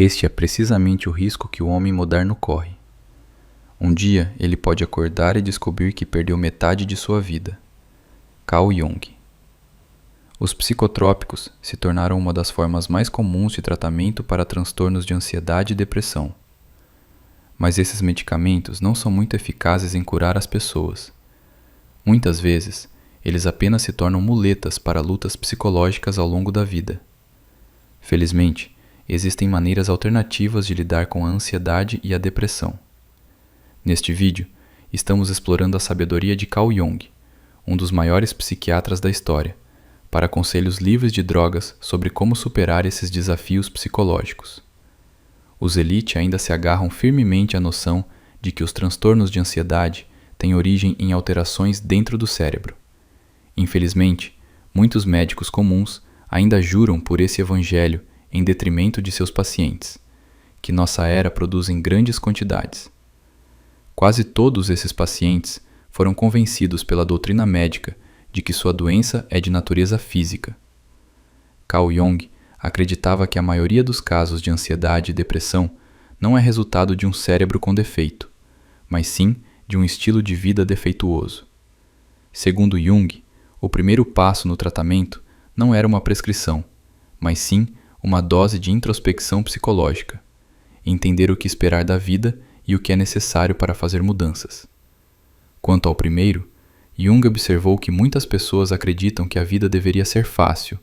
Este é precisamente o risco que o homem moderno corre. Um dia ele pode acordar e descobrir que perdeu metade de sua vida. Carl Jung. Os psicotrópicos se tornaram uma das formas mais comuns de tratamento para transtornos de ansiedade e depressão. Mas esses medicamentos não são muito eficazes em curar as pessoas. Muitas vezes, eles apenas se tornam muletas para lutas psicológicas ao longo da vida. Felizmente, existem maneiras alternativas de lidar com a ansiedade e a depressão. Neste vídeo, estamos explorando a sabedoria de Carl Jung, um dos maiores psiquiatras da história, para conselhos livres de drogas sobre como superar esses desafios psicológicos. Os elite ainda se agarram firmemente à noção de que os transtornos de ansiedade têm origem em alterações dentro do cérebro. Infelizmente, muitos médicos comuns ainda juram por esse evangelho em detrimento de seus pacientes, que nossa era produz em grandes quantidades. Quase todos esses pacientes foram convencidos pela doutrina médica de que sua doença é de natureza física. Carl Jung acreditava que a maioria dos casos de ansiedade e depressão não é resultado de um cérebro com defeito, mas sim de um estilo de vida defeituoso. Segundo Jung, o primeiro passo no tratamento não era uma prescrição, mas sim uma dose de introspecção psicológica, entender o que esperar da vida e o que é necessário para fazer mudanças. Quanto ao primeiro, Jung observou que muitas pessoas acreditam que a vida deveria ser fácil,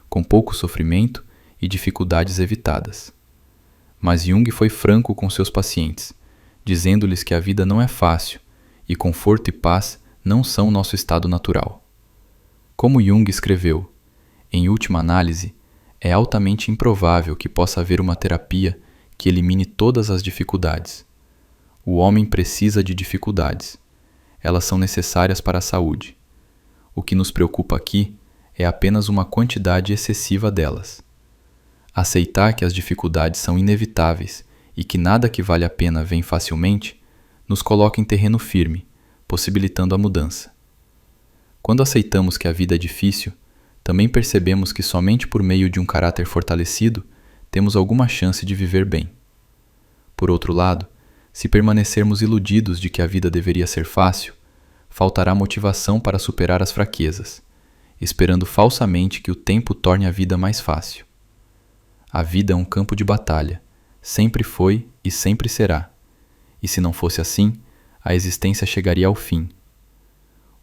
com pouco sofrimento e dificuldades evitadas. Mas Jung foi franco com seus pacientes, dizendo-lhes que a vida não é fácil e conforto e paz não são nosso estado natural. Como Jung escreveu, em última análise, é altamente improvável que possa haver uma terapia que elimine todas as dificuldades. O homem precisa de dificuldades. Elas são necessárias para a saúde. O que nos preocupa aqui é apenas uma quantidade excessiva delas. Aceitar que as dificuldades são inevitáveis e que nada que vale a pena vem facilmente, nos coloca em terreno firme, possibilitando a mudança. Quando aceitamos que a vida é difícil, também percebemos que somente por meio de um caráter fortalecido temos alguma chance de viver bem. Por outro lado, se permanecermos iludidos de que a vida deveria ser fácil, faltará motivação para superar as fraquezas, esperando falsamente que o tempo torne a vida mais fácil. A vida é um campo de batalha, sempre foi e sempre será, e se não fosse assim, a existência chegaria ao fim.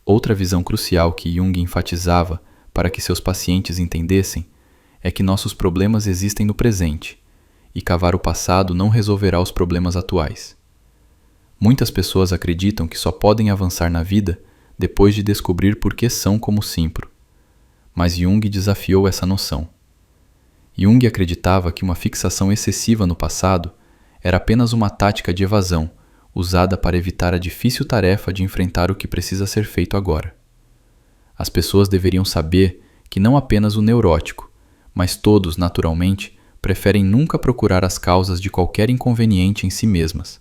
Outra visão crucial que Jung enfatizava para que seus pacientes entendessem é que nossos problemas existem no presente, e cavar o passado não resolverá os problemas atuais. Muitas pessoas acreditam que só podem avançar na vida depois de descobrir por que são como Simpro. Mas Jung desafiou essa noção. Jung acreditava que uma fixação excessiva no passado era apenas uma tática de evasão usada para evitar a difícil tarefa de enfrentar o que precisa ser feito agora. As pessoas deveriam saber que não apenas o neurótico, mas todos, naturalmente, preferem nunca procurar as causas de qualquer inconveniente em si mesmas,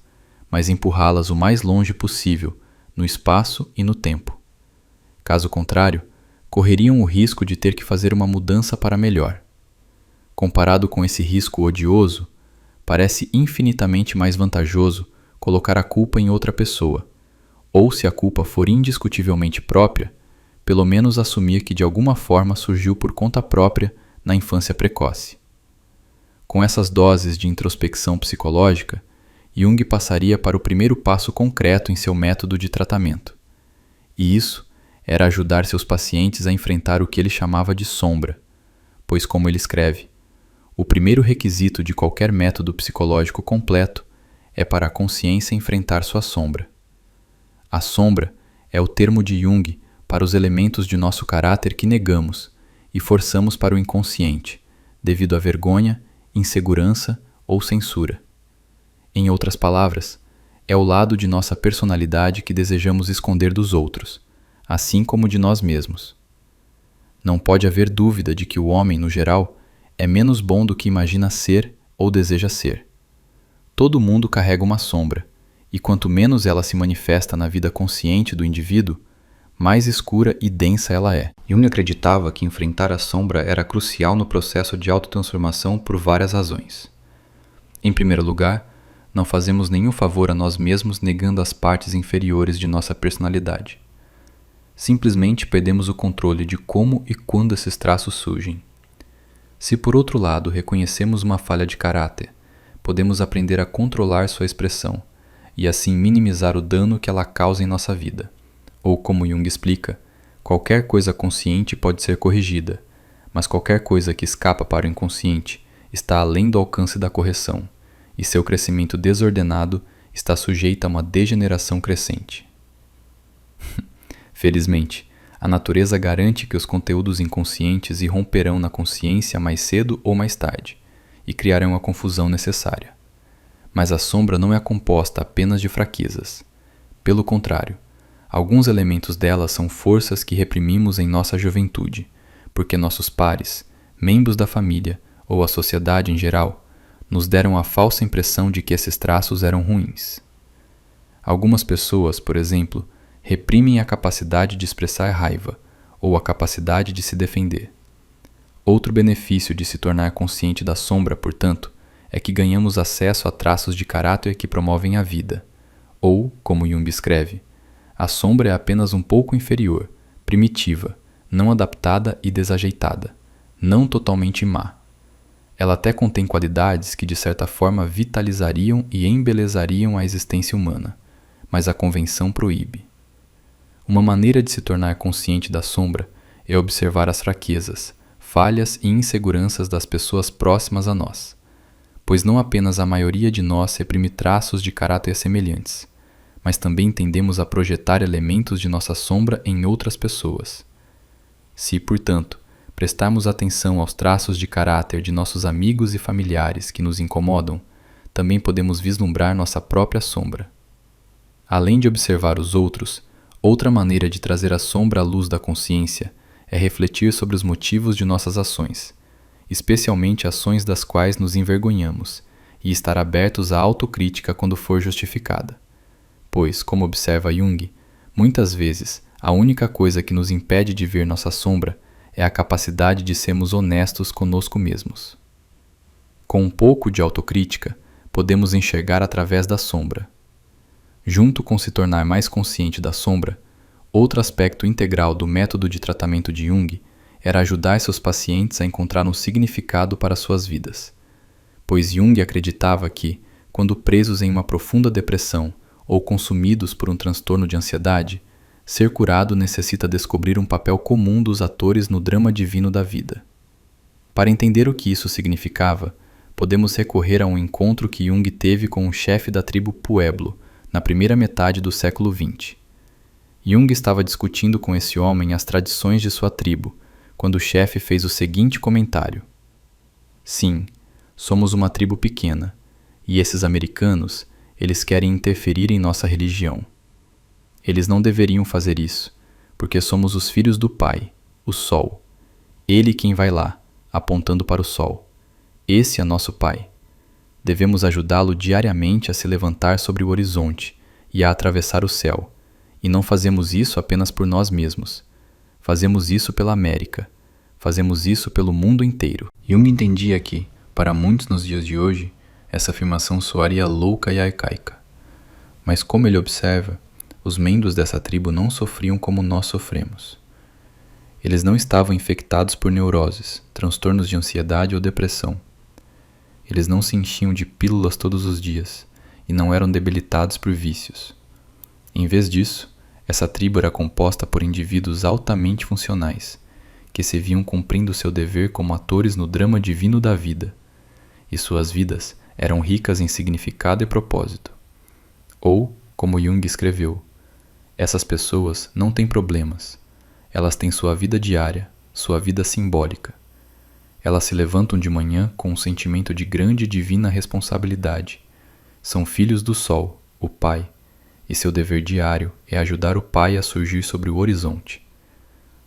mas empurrá-las o mais longe possível, no espaço e no tempo. Caso contrário, correriam o risco de ter que fazer uma mudança para melhor. Comparado com esse risco odioso, parece infinitamente mais vantajoso colocar a culpa em outra pessoa, ou se a culpa for indiscutivelmente própria, pelo menos assumir que de alguma forma surgiu por conta própria na infância precoce. Com essas doses de introspecção psicológica, Jung passaria para o primeiro passo concreto em seu método de tratamento. E isso era ajudar seus pacientes a enfrentar o que ele chamava de sombra, pois, como ele escreve, o primeiro requisito de qualquer método psicológico completo é para a consciência enfrentar sua sombra. A sombra é o termo de Jung para os elementos de nosso caráter que negamos e forçamos para o inconsciente, devido à vergonha, insegurança ou censura. Em outras palavras, é o lado de nossa personalidade que desejamos esconder dos outros, assim como de nós mesmos. Não pode haver dúvida de que o homem, no geral, é menos bom do que imagina ser ou deseja ser. Todo mundo carrega uma sombra, e quanto menos ela se manifesta na vida consciente do indivíduo, mais escura e densa ela é. Jung acreditava que enfrentar a sombra era crucial no processo de autotransformação por várias razões. Em primeiro lugar, não fazemos nenhum favor a nós mesmos negando as partes inferiores de nossa personalidade. Simplesmente perdemos o controle de como e quando esses traços surgem. Se por outro lado reconhecemos uma falha de caráter, podemos aprender a controlar sua expressão e assim minimizar o dano que ela causa em nossa vida. Ou como Jung explica, qualquer coisa consciente pode ser corrigida, mas qualquer coisa que escapa para o inconsciente está além do alcance da correção, e seu crescimento desordenado está sujeito a uma degeneração crescente. Felizmente, a natureza garante que os conteúdos inconscientes irromperão na consciência mais cedo ou mais tarde, e criarão a confusão necessária. Mas a sombra não é composta apenas de fraquezas. Pelo contrário, alguns elementos dela são forças que reprimimos em nossa juventude, porque nossos pares, membros da família ou a sociedade em geral, nos deram a falsa impressão de que esses traços eram ruins. Algumas pessoas, por exemplo, reprimem a capacidade de expressar raiva ou a capacidade de se defender. Outro benefício de se tornar consciente da sombra, portanto, é que ganhamos acesso a traços de caráter que promovem a vida. Ou, como Jung escreve, a sombra é apenas um pouco inferior, primitiva, não adaptada e desajeitada, não totalmente má. Ela até contém qualidades que de certa forma vitalizariam e embelezariam a existência humana, mas a convenção proíbe. Uma maneira de se tornar consciente da sombra é observar as fraquezas, falhas e inseguranças das pessoas próximas a nós, pois não apenas a maioria de nós reprime traços de caráter semelhantes, mas também tendemos a projetar elementos de nossa sombra em outras pessoas. Se, portanto, prestarmos atenção aos traços de caráter de nossos amigos e familiares que nos incomodam, também podemos vislumbrar nossa própria sombra. Além de observar os outros, outra maneira de trazer a sombra à luz da consciência é refletir sobre os motivos de nossas ações, especialmente ações das quais nos envergonhamos, e estar abertos à autocrítica quando for justificada. Pois, como observa Jung, muitas vezes a única coisa que nos impede de ver nossa sombra é a capacidade de sermos honestos conosco mesmos. Com um pouco de autocrítica, podemos enxergar através da sombra. Junto com se tornar mais consciente da sombra, outro aspecto integral do método de tratamento de Jung era ajudar seus pacientes a encontrar um significado para suas vidas. Pois Jung acreditava que, quando presos em uma profunda depressão ou consumidos por um transtorno de ansiedade, ser curado necessita descobrir um papel comum dos atores no drama divino da vida. Para entender o que isso significava, podemos recorrer a um encontro que Jung teve com o chefe da tribo Pueblo, na primeira metade do século XX. Jung estava discutindo com esse homem as tradições de sua tribo, quando o chefe fez o seguinte comentário: "Sim, somos uma tribo pequena, e esses americanos, eles querem interferir em nossa religião. Eles não deveriam fazer isso, porque somos os filhos do Pai, o Sol. Ele quem vai lá, apontando para o Sol. Esse é nosso Pai. Devemos ajudá-lo diariamente a se levantar sobre o horizonte e a atravessar o céu, e não fazemos isso apenas por nós mesmos. Fazemos isso pela América. Fazemos isso pelo mundo inteiro." Jung entendia que, para muitos nos dias de hoje, essa afirmação soaria louca e arcaica. Mas como ele observa, os membros dessa tribo não sofriam como nós sofremos. Eles não estavam infectados por neuroses, transtornos de ansiedade ou depressão. Eles não se enchiam de pílulas todos os dias e não eram debilitados por vícios. Em vez disso, essa tribo era composta por indivíduos altamente funcionais, que se viam cumprindo seu dever como atores no drama divino da vida, e suas vidas eram ricas em significado e propósito. Ou, como Jung escreveu, essas pessoas não têm problemas, elas têm sua vida diária, sua vida simbólica. Elas se levantam de manhã com um sentimento de grande e divina responsabilidade. São filhos do Sol, o Pai, e seu dever diário é ajudar o Pai a surgir sobre o horizonte.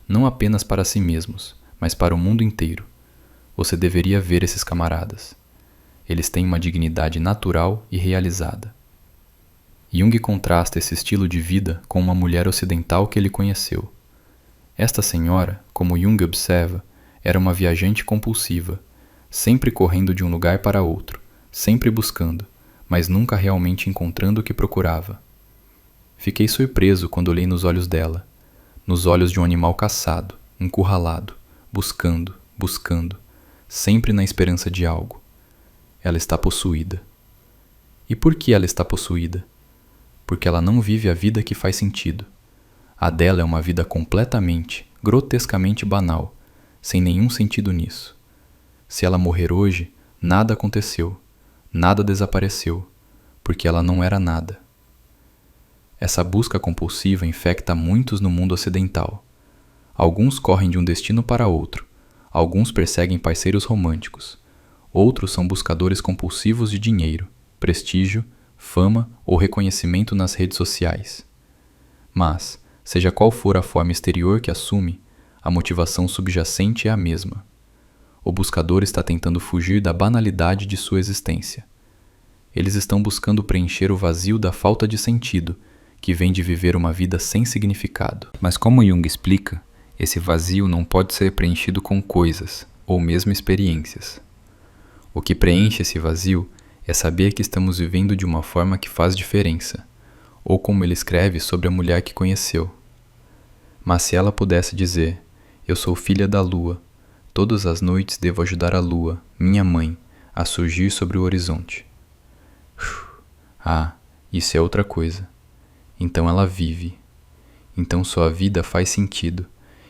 Não apenas para si mesmos, mas para o mundo inteiro. Você deveria ver esses camaradas. Eles têm uma dignidade natural e realizada. Jung contrasta esse estilo de vida com uma mulher ocidental que ele conheceu. Esta senhora, como Jung observa, era uma viajante compulsiva, sempre correndo de um lugar para outro, sempre buscando, mas nunca realmente encontrando o que procurava. Fiquei surpreso quando olhei nos olhos dela, nos olhos de um animal caçado, encurralado, buscando, buscando, sempre na esperança de algo. Ela está possuída. E por que ela está possuída? Porque ela não vive a vida que faz sentido. A dela é uma vida completamente, grotescamente banal, sem nenhum sentido nisso. Se ela morrer hoje, nada aconteceu, nada desapareceu, porque ela não era nada. Essa busca compulsiva infecta muitos no mundo ocidental. Alguns correm de um destino para outro, alguns perseguem parceiros românticos, outros são buscadores compulsivos de dinheiro, prestígio, fama ou reconhecimento nas redes sociais. Mas, seja qual for a forma exterior que assume, a motivação subjacente é a mesma. O buscador está tentando fugir da banalidade de sua existência. Eles estão buscando preencher o vazio da falta de sentido, que vem de viver uma vida sem significado. Mas como Jung explica, esse vazio não pode ser preenchido com coisas, ou mesmo experiências. O que preenche esse vazio é saber que estamos vivendo de uma forma que faz diferença, ou como ele escreve sobre a mulher que conheceu. Mas se ela pudesse dizer, eu sou filha da lua, todas as noites devo ajudar a lua, minha mãe, a surgir sobre o horizonte. Ah, isso é outra coisa. Então ela vive. Então sua vida faz sentido,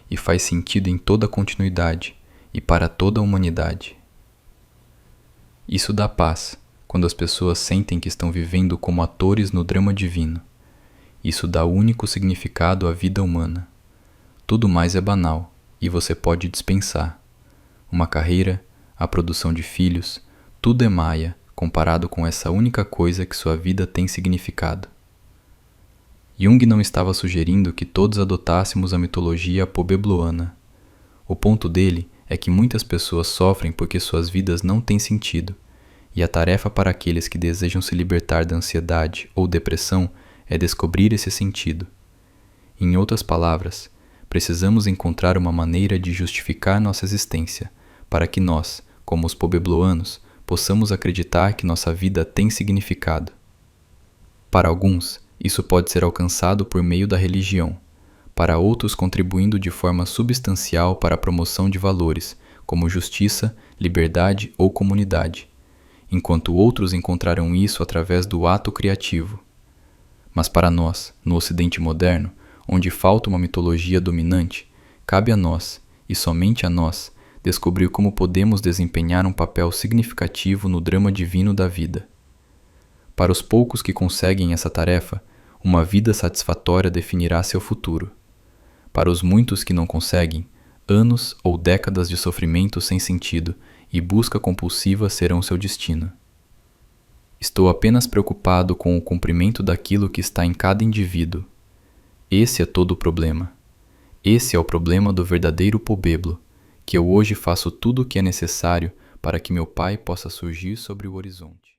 e faz sentido em toda a continuidade, e para toda a humanidade. Isso dá paz, quando as pessoas sentem que estão vivendo como atores no drama divino. Isso dá único significado à vida humana. Tudo mais é banal, e você pode dispensar. Uma carreira, a produção de filhos, tudo é maia comparado com essa única coisa que sua vida tem significado. Jung não estava sugerindo que todos adotássemos a mitologia pobebloana. O ponto dele é que muitas pessoas sofrem porque suas vidas não têm sentido, e a tarefa para aqueles que desejam se libertar da ansiedade ou depressão é descobrir esse sentido. Em outras palavras, precisamos encontrar uma maneira de justificar nossa existência, para que nós, como os pobebloanos, possamos acreditar que nossa vida tem significado. Para alguns, isso pode ser alcançado por meio da religião, para outros contribuindo de forma substancial para a promoção de valores, como justiça, liberdade ou comunidade, enquanto outros encontrarão isso através do ato criativo. Mas para nós, no Ocidente moderno, onde falta uma mitologia dominante, cabe a nós, e somente a nós, descobrir como podemos desempenhar um papel significativo no drama divino da vida. Para os poucos que conseguem essa tarefa, uma vida satisfatória definirá seu futuro. Para os muitos que não conseguem, anos ou décadas de sofrimento sem sentido e busca compulsiva serão seu destino. Estou apenas preocupado com o cumprimento daquilo que está em cada indivíduo. Esse é todo o problema. Esse é o problema do verdadeiro pobeblo, que eu hoje faço tudo o que é necessário para que meu pai possa surgir sobre o horizonte.